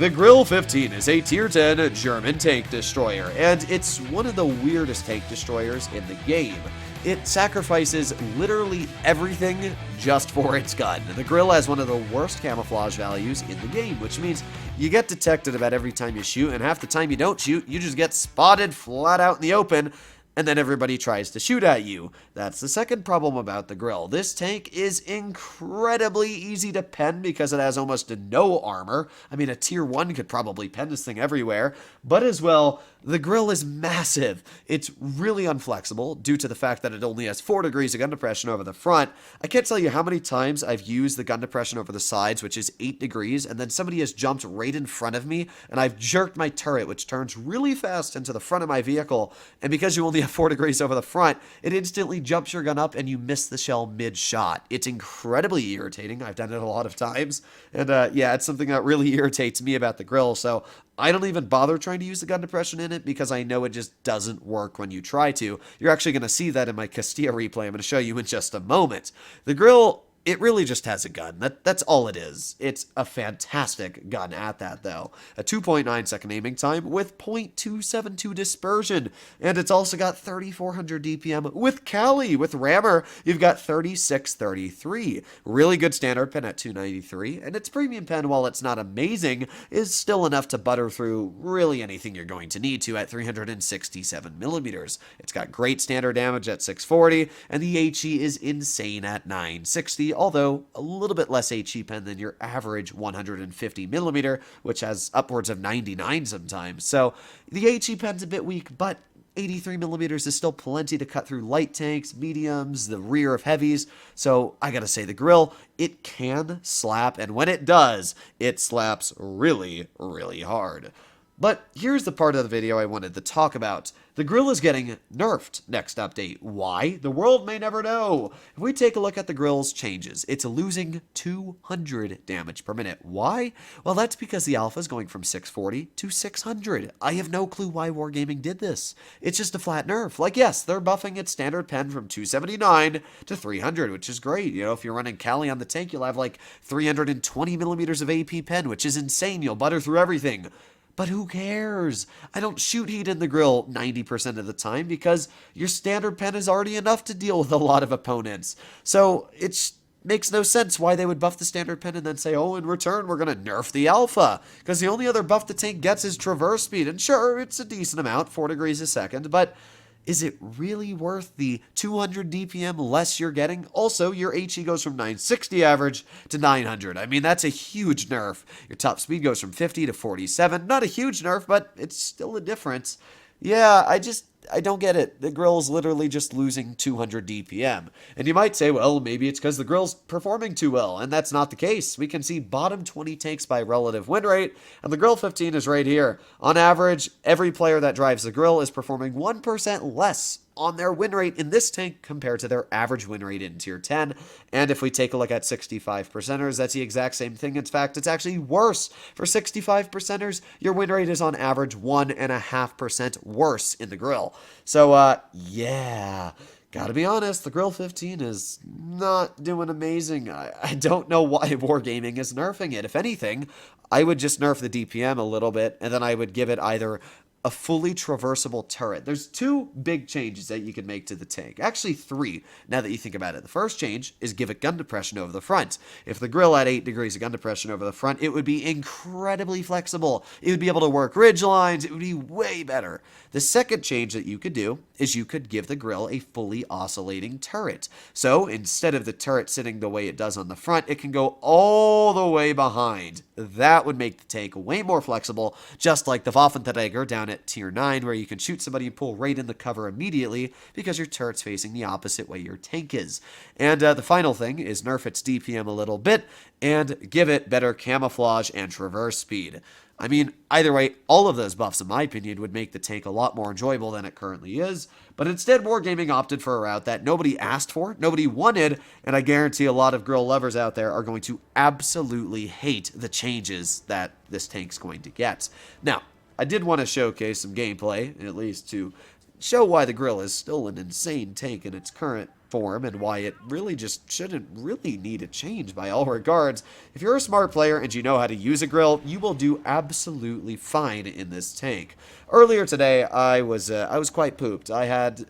The Grille 15 is a Tier 10 German tank destroyer, and it's one of the weirdest tank destroyers in the game. It sacrifices literally everything just for its gun. The Grille has one of the worst camouflage values in the game, which means you get detected about every time you shoot, and half the time you don't shoot, you just get spotted flat out in the open, and then everybody tries to shoot at you. That's the second problem about the Grille. This tank is incredibly easy to pen because it has almost no armor. I mean, a Tier 1 could probably pen this thing everywhere, but as well, the Grille is massive. It's really unflexible due to the fact that it only has 4 degrees of gun depression over the front. I can't tell you how many times I've used the gun depression over the sides, which is 8 degrees, and then somebody has jumped right in front of me, and I've jerked my turret, which turns really fast into the front of my vehicle, and because you only have 4 degrees over the front, it instantly jumps your gun up and you miss the shell mid-shot. It's incredibly irritating. I've done it a lot of times, and yeah, it's something that really irritates me about the Grille, so I don't even bother trying to use the gun depression in it because I know it just doesn't work when you try to. You're actually going to see that in my Castilla replay I'm going to show you in just a moment. The Grille, it really just has a gun. That's all it is. It's a fantastic gun at that, though. A 2.9 second aiming time with 0.272 dispersion. And it's also got 3,400 DPM with Cali. With Rammer, you've got 3,633. Really good standard pen at 293. And its premium pen, while it's not amazing, is still enough to butter through really anything you're going to need to at 367 millimeters. It's got great standard damage at 640. And the HE is insane at 960. Although a little bit less HE pen than your average 150 millimeter, which has upwards of 99 sometimes. So the HE pen's a bit weak, but 83 millimeters is still plenty to cut through light tanks, mediums, the rear of heavies. So I gotta say, the Grille, it can slap, and when it does, it slaps really, really hard. But here's the part of the video I wanted to talk about. The Grille is getting nerfed next update. Why? The world may never know. If we take a look at the Grille's changes, it's losing 200 damage per minute. Why? Well, that's because the alpha is going from 640 to 600. I have no clue why Wargaming did this. It's just a flat nerf. Like, yes, they're buffing its standard pen from 279 to 300, which is great. You know, if you're running Cali on the tank, you'll have like 320 millimeters of AP pen, which is insane. You'll butter through everything. But who cares? I don't shoot heat in the Grille 90% of the time because your standard pen is already enough to deal with a lot of opponents. So it makes no sense why they would buff the standard pen and then say, oh, in return, we're going to nerf the alpha. Because the only other buff the tank gets is traverse speed. And sure, it's a decent amount, 4 degrees a second, but is it really worth the 200 DPM less you're getting? Also, your HE goes from 960 average to 900. I mean, that's a huge nerf. Your top speed goes from 50 to 47. Not a huge nerf, but it's still a difference. Yeah, I don't get it. The Grille's literally just losing 200 DPM. And you might say, well, maybe it's because the Grille's performing too well, and that's not the case. We can see bottom 20 tanks by relative win rate, and the Grille 15 is right here. On average, every player that drives the Grille is performing 1% less on their win rate in this tank compared to their average win rate in Tier 10. And if we take a look at 65%ers, that's the exact same thing. In fact, it's actually worse. For 65%ers, your win rate is on average 1.5% worse in the Grille. So, yeah, gotta be honest, the Grille 15 is not doing amazing. I don't know why Wargaming is nerfing it. If anything, I would just nerf the DPM a little bit, and then I would give it either a fully traversable turret. There's 2 big changes that you can make to the tank. Actually 3, now that you think about it. The first change is give it gun depression over the front. If the Grille had 8 degrees of gun depression over the front, it would be incredibly flexible. It would be able to work ridge lines. It would be way better. The second change that you could do is you could give the Grille a fully oscillating turret. So instead of the turret sitting the way it does on the front, it can go all the way behind. That would make the tank way more flexible, just like the Waffenträger down at Tier 9, where you can shoot somebody and pull right in the cover immediately because your turret's facing the opposite way your tank is. And the final thing is nerf its DPM a little bit and give it better camouflage and traverse speed. I mean, either way, all of those buffs, in my opinion, would make the tank a lot more enjoyable than it currently is. But instead, Wargaming opted for a route that nobody asked for, nobody wanted, and I guarantee a lot of Grille lovers out there are going to absolutely hate the changes that this tank's going to get. Now, I did want to showcase some gameplay, at least to show why the Grille is still an insane tank in its current form and why it really just shouldn't really need a change by all regards. If you're a smart player and you know how to use a grill, you will do absolutely fine in this tank. Earlier today, I was quite pooped. I had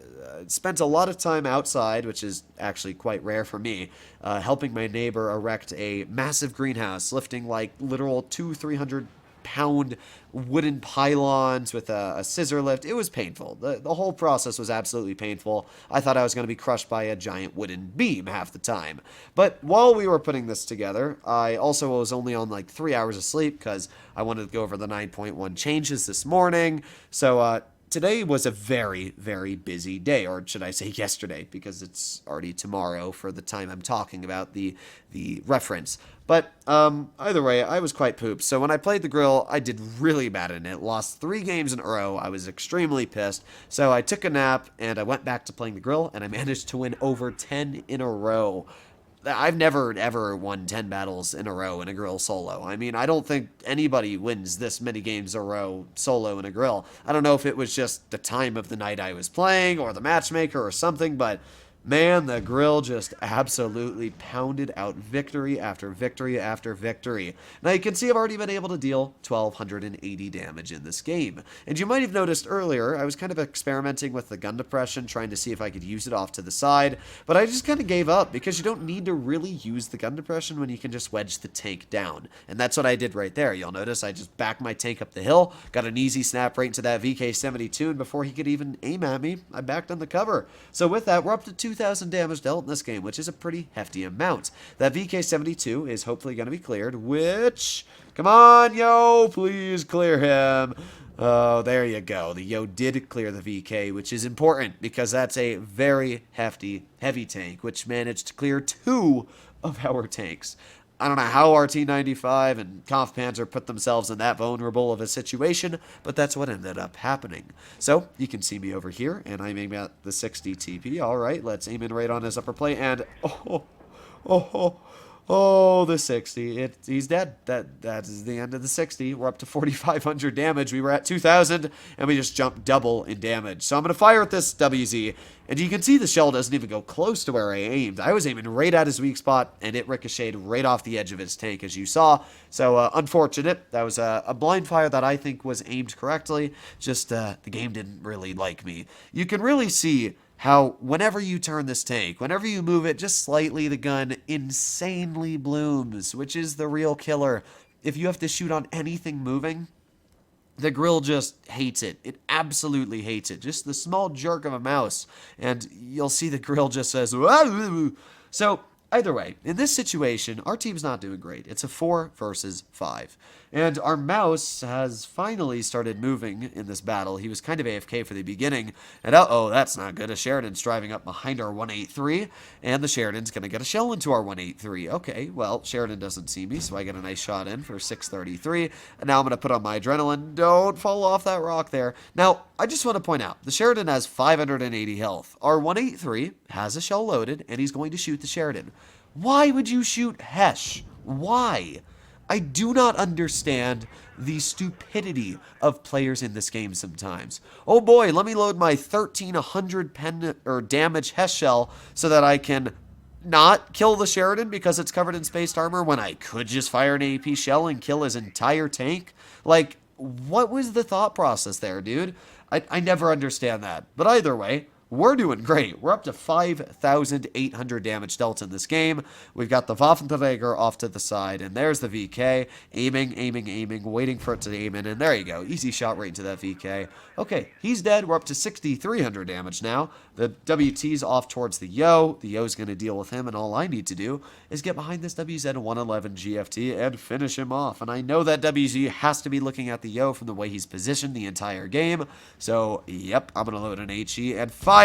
spent a lot of time outside, which is actually quite rare for me, helping my neighbor erect a massive greenhouse, lifting like literal 300 pound wooden pylons with a scissor lift. It was painful. The whole process was absolutely painful. I thought I was going to be crushed by a giant wooden beam half the time. But while we were putting this together, I also was only on like 3 hours of sleep because I wanted to go over the 9.1 changes this morning. So today was a very, very busy day, or should I say yesterday, because it's already tomorrow for the time I'm talking about the reference. But either way, I was quite pooped. So when I played the grill, I did really bad in it. Lost 3 games in a row. I was extremely pissed. So I took a nap, and I went back to playing the grill, and I managed to win over 10 in a row. I've never, ever won 10 battles in a row in a grill solo. I mean, I don't think anybody wins this many games in a row solo in a grill. I don't know if it was just the time of the night I was playing or the matchmaker or something, but man, the grill just absolutely pounded out victory after victory after victory. Now you can see I've already been able to deal 1,280 damage in this game. And you might have noticed earlier, I was kind of experimenting with the gun depression, trying to see if I could use it off to the side, but I just kind of gave up because you don't need to really use the gun depression when you can just wedge the tank down. And that's what I did right there. You'll notice I just backed my tank up the hill, got an easy snap right into that VK-72, and before he could even aim at me, I backed on the cover. So with that, we're up to 2,000 damage dealt in this game, which is a pretty hefty amount. That VK-72 is hopefully going to be cleared, which, come on, yo, please clear him. Oh, there you go. The yo did clear the VK, which is important because that's a very heavy tank, which managed to clear 2 of our tanks. I don't know how our T-95 and Kampfpanzer put themselves in that vulnerable of a situation, but that's what ended up happening. So, you can see me over here, and I'm aiming at the 60 TP. Alright, let's aim in right on his upper plate, and the 60. He's dead. That is the end of the 60. We're up to 4,500 damage. We were at 2,000, and we just jumped double in damage. So I'm going to fire at this WZ, and you can see the shell doesn't even go close to where I aimed. I was aiming right at his weak spot, and it ricocheted right off the edge of his tank, as you saw. So unfortunate. That was a blind fire that I think was aimed correctly. Just the game didn't really like me. You can really see how whenever you turn this tank, whenever you move it just slightly, the gun insanely blooms, which is the real killer. If you have to shoot on anything moving, the grill just hates it. It absolutely hates it. Just the small jerk of a mouse, and you'll see the grill just says, "Wah!" So either way, in this situation, our team's not doing great. It's a 4 versus 5. And our mouse has finally started moving in this battle. He was kind of AFK for the beginning. And uh-oh, that's not good. A Sheridan's driving up behind our 183. And the Sheridan's going to get a shell into our 183. Okay, well, Sheridan doesn't see me, so I get a nice shot in for 633. And now I'm going to put on my adrenaline. Don't fall off that rock there. Now, I just want to point out, the Sheridan has 580 health. Our 183 has a shell loaded, and he's going to shoot the Sheridan. Why would you shoot Hesh? Why? I do not understand the stupidity of players in this game sometimes. Oh boy, let me load my 1,300 pen or damage Hesh shell so that I can not kill the Sheridan because it's covered in spaced armor when I could just fire an AP shell and kill his entire tank. Like, what was the thought process there, dude? I never understand that. But either way, we're doing great. We're up to 5,800 damage dealt in this game. We've got the Waffenträger off to the side, and there's the VK. Aiming, waiting for it to aim in, and there you go. Easy shot right into that VK. Okay, he's dead. We're up to 6,300 damage now. The WT's off towards the Yo. The Yo's going to deal with him, and all I need to do is get behind this WZ-111 GFT and finish him off. And I know that WZ has to be looking at the Yo from the way he's positioned the entire game. So, yep, I'm going to load an HE and fire.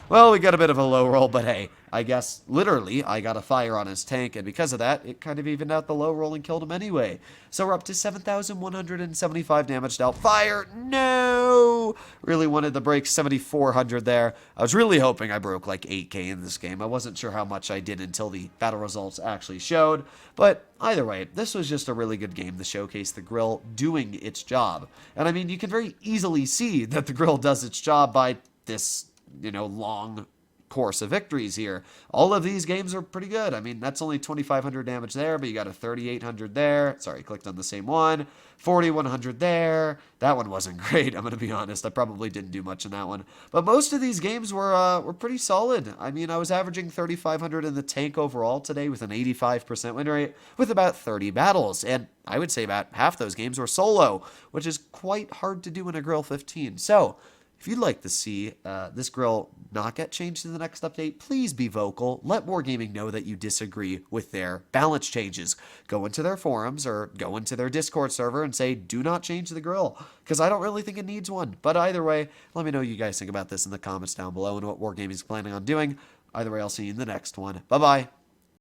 Well, we got a bit of a low roll, but hey, I guess literally I got a fire on his tank, and because of that, it kind of evened out the low roll and killed him anyway. So we're up to 7,175 damage dealt. Fire! No! Really wanted to break 7,400 there. I was really hoping I broke like 8k in this game. I wasn't sure how much I did until the battle results actually showed, but either way, this was just a really good game to showcase the grill doing its job. And I mean, you can very easily see that the grill does its job by this, long course of victories here. All of these games are pretty good. I mean, that's only 2,500 damage there, but you got a 3,800 there. Sorry, clicked on the same one. 4,100 there. That one wasn't great, I'm going to be honest. I probably didn't do much in that one. But most of these games were pretty solid. I mean, I was averaging 3,500 in the tank overall today with an 85% win rate with about 30 battles. And I would say about half those games were solo, which is quite hard to do in a Grille 15. So, if you'd like to see this Grille not get changed in the next update, please be vocal. Let Wargaming know that you disagree with their balance changes. Go into their forums or go into their Discord server and say, do not change the Grille, because I don't really think it needs one. But either way, let me know what you guys think about this in the comments down below and what Wargaming is planning on doing. Either way, I'll see you in the next one. Bye-bye.